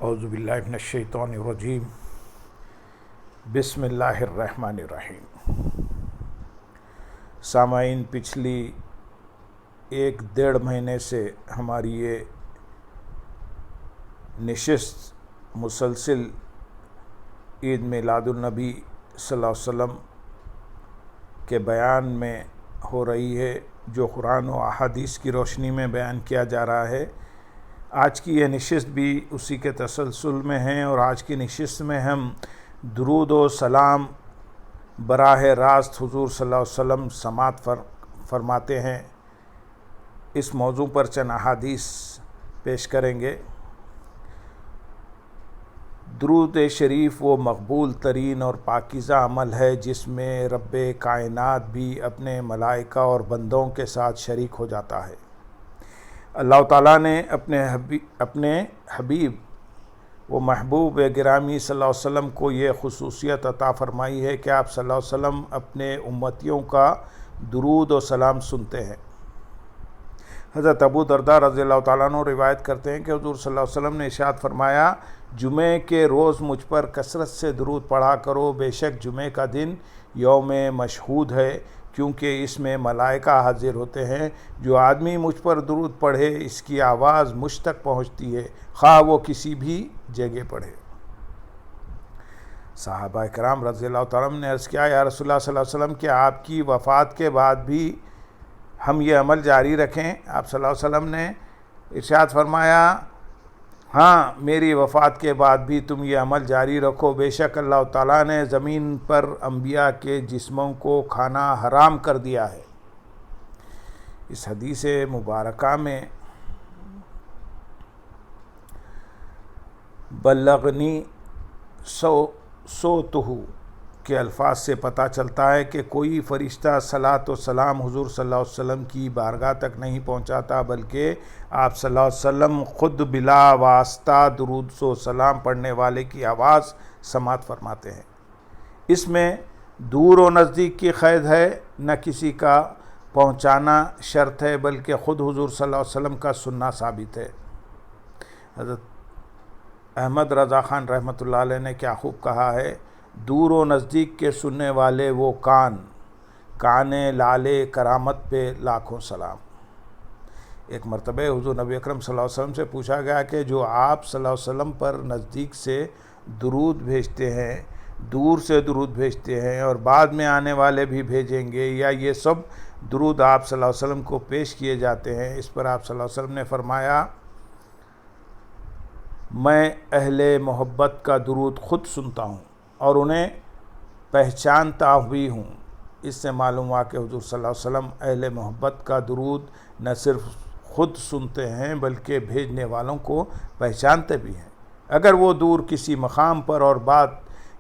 اعوذ باللہ من الشیطان الرجیم بسم اللہ الرحمن الرحیم۔ سامعین، پچھلی 1-1.5 مہینے سے ہماری یہ نشست مسلسل عید میلاد النبی صلی اللہ علیہ وسلم کے بیان میں ہو رہی ہے، جو قرآن و احادیث کی روشنی میں بیان کیا جا رہا ہے۔ آج کی یہ نشست بھی اسی کے تسلسل میں ہیں، اور آج کی نشست میں ہم درود و سلام براہ راست حضور صلی اللہ علیہ وسلم سماعت فرماتے ہیں۔ اس موضوع پر چند احادیث پیش کریں گے۔ درود شریف وہ مقبول ترین اور پاکیزہ عمل ہے جس میں رب کائنات بھی اپنے ملائکہ اور بندوں کے ساتھ شریک ہو جاتا ہے۔ اللہ تعالیٰ نے اپنے حبیب و محبوب گرامی صلی اللہ علیہ وسلم کو یہ خصوصیت عطا فرمائی ہے کہ آپ صلی اللہ علیہ وسلم اپنے امتیوں کا درود و سلام سنتے ہیں۔ حضرت ابو درداء رضی اللہ تعالیٰ عنہ روایت کرتے ہیں کہ حضور صلی اللہ علیہ وسلم نے ارشاد فرمایا، جمعے کے روز مجھ پر کثرت سے درود پڑھا کرو، بے شک جمعے کا دن یوم مشہود ہے، کیونکہ اس میں ملائکہ حاضر ہوتے ہیں۔ جو آدمی مجھ پر درود پڑھے اس کی آواز مجھ تک پہنچتی ہے، خواہ وہ کسی بھی جگہ پڑھے۔ صحابہ کرام رضی اللہ تعالیٰ عنہ نے عرض کیا، یا رسول اللہ صلی اللہ علیہ وسلم، کہ آپ کی وفات کے بعد بھی ہم یہ عمل جاری رکھیں؟ آپ صلی اللہ علیہ وسلم نے ارشاد فرمایا، ہاں، میری وفات کے بعد بھی تم یہ عمل جاری رکھو، بے شک اللہ تعالیٰ نے زمین پر انبیاء کے جسموں کو کھانا حرام کر دیا ہے۔ اس حدیث مبارکہ میں بلغنی صوتہ کے الفاظ سے پتہ چلتا ہے کہ کوئی فرشتہ صلاۃ و سلام حضور صلی اللہ علیہ وسلم کی بارگاہ تک نہیں پہنچاتا، بلکہ آپ صلی اللہ علیہ وسلم خود بلا واسطہ درود و سلام پڑھنے والے کی آواز سماعت فرماتے ہیں۔ اس میں دور و نزدیک کی قید ہے، نہ کسی کا پہنچانا شرط ہے، بلکہ خود حضور صلی اللہ علیہ وسلم کا سننا ثابت ہے۔ حضرت احمد رضا خان رحمۃ اللہ علیہ نے کیا خوب کہا ہے، دور و نزدیک کے سننے والے وہ کان لالے کرامت پہ لاکھوں سلام۔ ایک مرتبہ حضور نبی اکرم صلی اللہ علیہ وسلم سے پوچھا گیا کہ جو آپ صلی اللہ علیہ وسلم پر نزدیک سے درود بھیجتے ہیں، دور سے درود بھیجتے ہیں، اور بعد میں آنے والے بھی بھیجیں گے، یا یہ سب درود آپ صلی اللہ علیہ وسلم کو پیش کیے جاتے ہیں؟ اس پر آپ صلی اللہ علیہ وسلم نے فرمایا، میں اہل محبت کا درود خود سنتا ہوں اور انہیں پہچانتا بھی ہوں۔ اس سے معلوم ہوا کہ حضور صلی اللہ علیہ وسلم اہل محبت کا درود نہ صرف خود سنتے ہیں بلکہ بھیجنے والوں کو پہچانتے بھی ہیں، اگر وہ دور کسی مقام پر اور بعد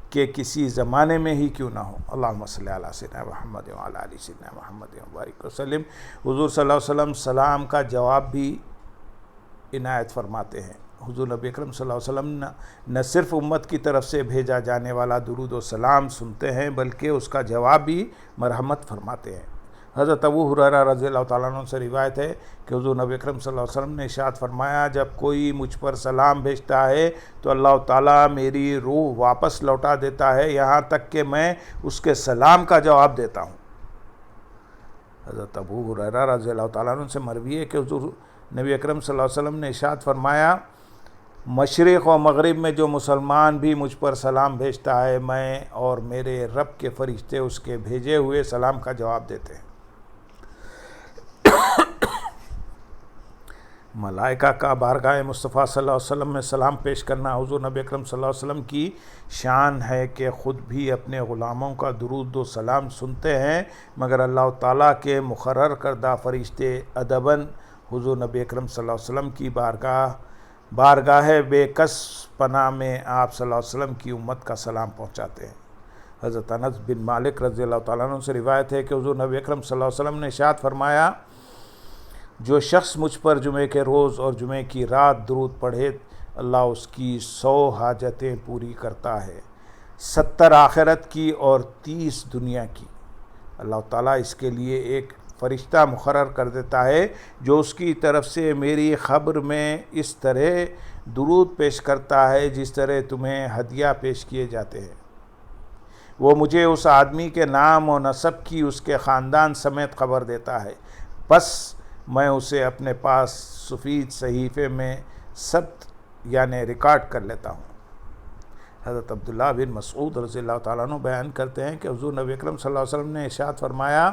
کے کسی زمانے میں ہی کیوں نہ ہو۔ اللہم صلی علی سیدنا محمد وعلی آل سیدنا محمد وبارک وسلم۔ حضور صلی اللہ علیہ وسلم سلام کا جواب بھی عنایت فرماتے ہیں۔ حضور نبی اکرم صلی اللہ علیہ وسلم نہ صرف امت کی طرف سے بھیجا جانے والا درود و سلام سنتے ہیں بلکہ اس کا جواب بھی مرحمت فرماتے ہیں۔ حضرت ابو ہریرہ رضی اللہ تعالیٰ عنہ سے روایت ہے کہ حضور نبی اکرم صلی اللہ علیہ وسلم نے ارشاد فرمایا، جب کوئی مجھ پر سلام بھیجتا ہے تو اللہ تعالیٰ میری روح واپس لوٹا دیتا ہے، یہاں تک کہ میں اس کے سلام کا جواب دیتا ہوں۔ حضرت ابو ہریرہ رضی اللہ تعالیٰ عنہ سے مروی ہے کہ حضور نبی اکرم صلی اللہ علیہ وسلم نے ارشاد فرمایا، مشرق و مغرب میں جو مسلمان بھی مجھ پر سلام بھیجتا ہے، میں اور میرے رب کے فرشتے اس کے بھیجے ہوئے سلام کا جواب دیتے ہیں۔ ملائکہ کا بارگاہ مصطفیٰ صلی اللہ علیہ وسلم میں سلام پیش کرنا حضور نبی اکرم صلی اللہ علیہ وسلم کی شان ہے کہ خود بھی اپنے غلاموں کا درود و سلام سنتے ہیں، مگر اللہ تعالیٰ کے مقرر کردہ فرشتے ادباً حضور نبی اکرم صلی اللہ علیہ وسلم کی بارگاہ بے کس پناہ میں آپ صلی اللہ علیہ وسلم کی امت کا سلام پہنچاتے ہیں۔ حضرت انس بن مالک رضی اللہ تعالیٰ عنہ سے روایت ہے کہ حضور نبی اکرم صلی اللہ علیہ وسلم نے ارشاد فرمایا، جو شخص مجھ پر جمعے کے روز اور جمعے کی رات درود پڑھے، اللہ اس کی 100 حاجتیں پوری کرتا ہے، 70 آخرت کی اور 30 دنیا کی۔ اللہ تعالیٰ اس کے لیے ایک فرشتہ مقرر کر دیتا ہے جو اس کی طرف سے میری خبر میں اس طرح درود پیش کرتا ہے جس طرح تمہیں ہدیہ پیش کیے جاتے ہیں۔ وہ مجھے اس آدمی کے نام و نسب کی اس کے خاندان سمیت خبر دیتا ہے، بس میں اسے اپنے پاس سفید صحیفے میں ثبت یعنی ریکارڈ کر لیتا ہوں۔ حضرت عبداللہ بن مسعود رضی اللہ تعالیٰ عنہ بیان کرتے ہیں کہ حضور نبی اکرم صلی اللہ علیہ وسلم نے ارشاد فرمایا،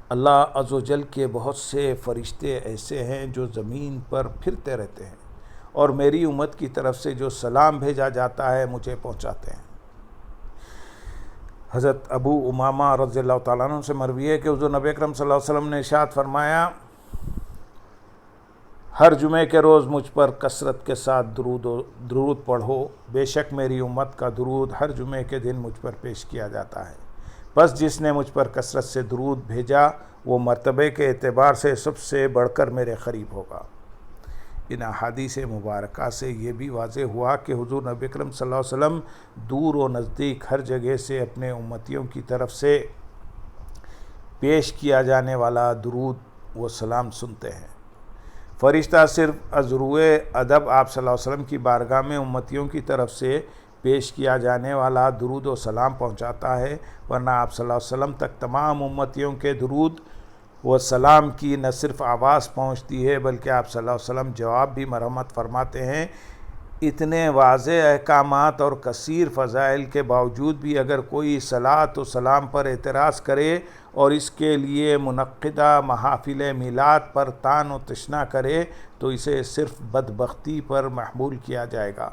اللہ عز و جل کے بہت سے فرشتے ایسے ہیں جو زمین پر پھرتے رہتے ہیں اور میری امت کی طرف سے جو سلام بھیجا جاتا ہے مجھے پہنچاتے ہیں۔ حضرت ابو امامہ رضی اللہ تعالیٰ عنہ سے مروی ہے کہ حضور نبی اکرم صلی اللہ علیہ وسلم نے ارشاد فرمایا، ہر جمعے کے روز مجھ پر کثرت کے ساتھ درود پڑھو، بے شک میری امت کا درود ہر جمعے کے دن مجھ پر پیش کیا جاتا ہے، بس جس نے مجھ پر کثرت سے درود بھیجا وہ مرتبے کے اعتبار سے سب سے بڑھ کر میرے قریب ہوگا۔ ان احادیث مبارکہ سے یہ بھی واضح ہوا کہ حضور نبی اکرم صلی اللہ علیہ وسلم دور و نزدیک ہر جگہ سے اپنے امتیوں کی طرف سے پیش کیا جانے والا درود و سلام سنتے ہیں۔ فرشتہ صرف از روئے ادب آپ صلی اللہ علیہ وسلم کی بارگاہ میں امتیوں کی طرف سے پیش کیا جانے والا درود و سلام پہنچاتا ہے، ورنہ آپ صلی اللہ علیہ وسلم تک تمام امتیوں کے درود و سلام کی نہ صرف آواز پہنچتی ہے بلکہ آپ صلی اللہ علیہ وسلم جواب بھی مرحمت فرماتے ہیں۔ اتنے واضح احکامات اور کثیر فضائل کے باوجود بھی اگر کوئی صلاۃ و سلام پر اعتراض کرے اور اس کے لیے منعقدہ محافل میلاد پر طعن و تشنیع کرے تو اسے صرف بدبختی پر محمول کیا جائے گا۔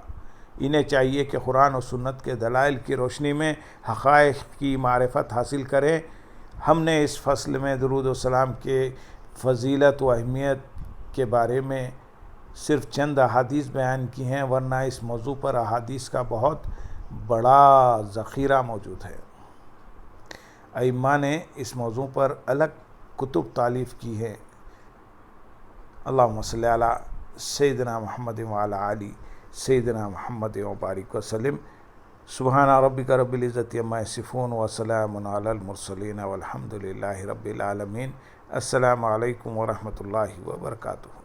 انہیں چاہیے کہ قرآن و سنت کے دلائل کی روشنی میں حقائق کی معرفت حاصل کریں۔ ہم نے اس فصل میں درود و سلام کے فضیلت و اہمیت کے بارے میں صرف چند احادیث بیان کی ہیں، ورنہ اس موضوع پر احادیث کا بہت بڑا ذخیرہ موجود ہے۔ ائمہ نے اس موضوع پر الگ کتب تالیف کی ہیں۔ اللہم صلی علی سیدنا محمد وعلی آلہ سیدنا محمد وبارک وسلم۔ سبحان ربک رب العزت عما یصفون وسلام علی المرسلین والحمد للہ رب العالمین۔ السلام علیکم ورحمۃ اللہ وبرکاتہ۔